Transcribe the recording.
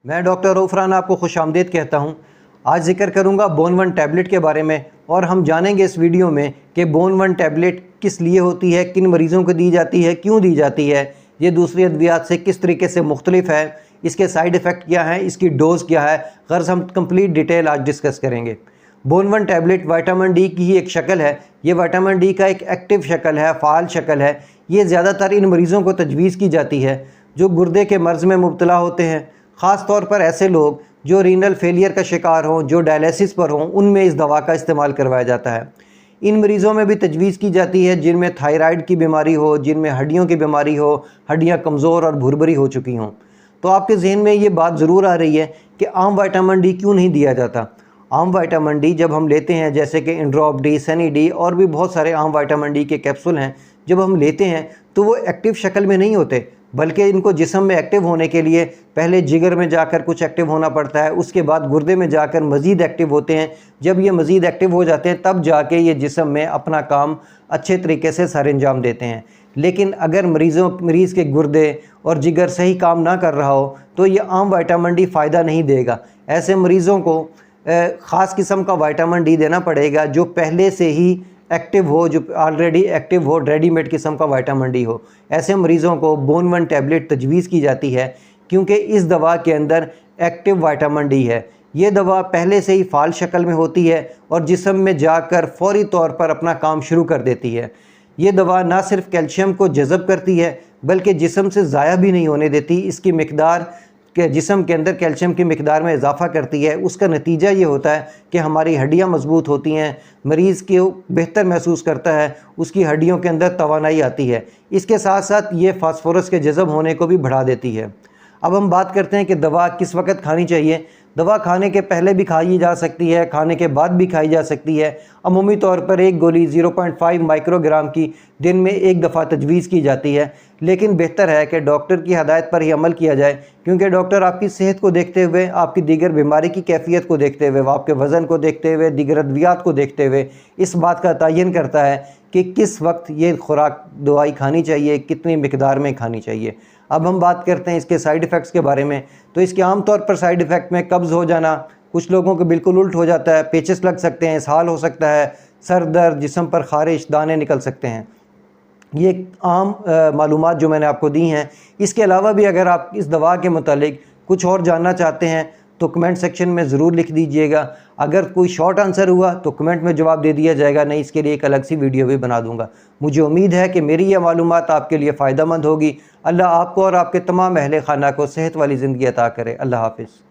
मैं डॉक्टर रऊफ राना आपको खुशामदीद कहता हूँ। आज जिक्र करूँगा बोन वन टैबलेट के बारे में और हम जानेंगे इस वीडियो में कि बोन वन टैबलेट किस लिए होती है, किन मरीज़ों को दी जाती है, क्यों दी जाती है, ये दूसरी अद्वियात से किस तरीके से मुख्तलिफ है, इसके साइड इफ़ेक्ट क्या हैं, इसकी डोज़ क्या है, गर्ज हम कंप्लीट डिटेल आज डिस्कस करेंगे। Bone one tablet vitamin D की ही एक शक्ल है। ये विटामिन डी का एक एक्टिव शक्ल है, फ़ाल शक्ल है। ये ज़्यादातर इन मरीज़ों को तजवीज़ की जाती है जो गुर्दे के मर्ज़ में मुब्तला होते हैं, ख़ास तौर पर ऐसे लोग जो रीनल फेलियर का शिकार हों, जो डायलिसिस पर हों, उनमें इस दवा का इस्तेमाल करवाया जाता है। इन मरीज़ों में भी तजवीज़ की जाती है जिनमें थायराइड की बीमारी हो, जिनमें हड्डियों की बीमारी हो, हड्डियाँ कमज़ोर और भुरभुरी हो चुकी हों। तो आपके जहन में ये बात ज़रूर आ रही है कि आम विटामिन डी क्यों नहीं दिया जाता। आम विटामिन डी जब हम लेते हैं, जैसे कि इंड्रॉप डी, सनी डी और भी बहुत सारे आम विटामिन डी के कैप्सूल हैं, जब हम लेते हैं तो वो एक्टिव शक्ल में नहीं होते, बल्कि इनको जिस्म में एक्टिव होने के लिए पहले जिगर में जाकर कुछ एक्टिव होना पड़ता है, उसके बाद गुर्दे में जाकर मज़ीद एक्टिव होते हैं। जब ये मज़ीद एक्टिव हो जाते हैं तब जाके ये जिस्म में अपना काम अच्छे तरीके से सर अंजाम देते हैं। लेकिन अगर मरीज़ के गुर्दे और जिगर सही काम ना कर रहा हो तो ये आम विटामिन डी फ़ायदा नहीं देगा। ऐसे मरीज़ों को ख़ास किस्म का विटामिन डी देना पड़ेगा जो पहले से ही एक्टिव हो, जो ऑलरेडी एक्टिव हो, रेडीमेड किस्म का विटामिन डी हो। ऐसे मरीज़ों को बोन वन टैबलेट तजवीज़ की जाती है क्योंकि इस दवा के अंदर एक्टिव विटामिन डी है। ये दवा पहले से ही फ़ाल शक्ल में होती है और जिस्म में जाकर फ़ौरी तौर पर अपना काम शुरू कर देती है। ये दवा ना सिर्फ कैल्शियम को जज़ब करती है बल्कि जिस्म से ज़ाया भी नहीं होने देती। इसकी मिकदार के जिस्म के अंदर कैल्शियम की मिकदार में इजाफ़ा करती है। उसका नतीजा ये होता है कि हमारी हड्डियाँ मजबूत होती हैं, मरीज़ को बेहतर महसूस करता है, उसकी हड्डियों के अंदर तवानाई आती है। इसके साथ साथ ये फास्फोरस के जज़ब होने को भी बढ़ा देती है। अब हम बात करते हैं कि दवा किस वक्त खानी चाहिए। दवा खाने के पहले भी खाई जा सकती है, खाने के बाद भी खाई जा सकती है। अमूमी तौर पर एक गोली 0.5 माइक्रोग्राम की दिन में एक दफ़ा तजवीज़ की जाती है, लेकिन बेहतर है कि डॉक्टर की हदायत पर ही अमल किया जाए, क्योंकि डॉक्टर आपकी सेहत को देखते हुए, आपकी दीगर बीमारी की कैफियत को देखते हुए, आपके वज़न को देखते हुए, दीगर अद्वियात को देखते हुए इस बात का तयन करता है कि किस वक्त ये खुराक दवाई खानी चाहिए, कितनी मिकदार में खानी चाहिए। अब हम बात करते हैं इसके साइड इफ़ेक्ट्स के बारे में। तो इसके आम तौर पर साइड इफ़ेक्ट में कब्ज़ हो जाना, कुछ लोगों को बिल्कुल उल्ट हो जाता है, पेचिस लग सकते हैं, इसहाल हो सकता है, सर दर्द, जिस्म पर ख़ारिश, दाने निकल सकते हैं। ये आम मालूमात जो मैंने आपको दी हैं। इसके अलावा भी अगर आप इस दवा के मुतालिक कुछ और जानना चाहते हैं तो कमेंट सेक्शन में ज़रूर लिख दीजिएगा। अगर कोई शॉर्ट आंसर हुआ तो कमेंट में जवाब दे दिया जाएगा, नहीं इसके लिए एक अलग सी वीडियो भी बना दूंगा। मुझे उम्मीद है कि मेरी यह मालूमात आपके लिए फ़ायदेमंद होगी। अल्लाह आपको और आपके तमाम अहले खाना को सेहत वाली ज़िंदगी अता करे। अल्लाह हाफ़िज़।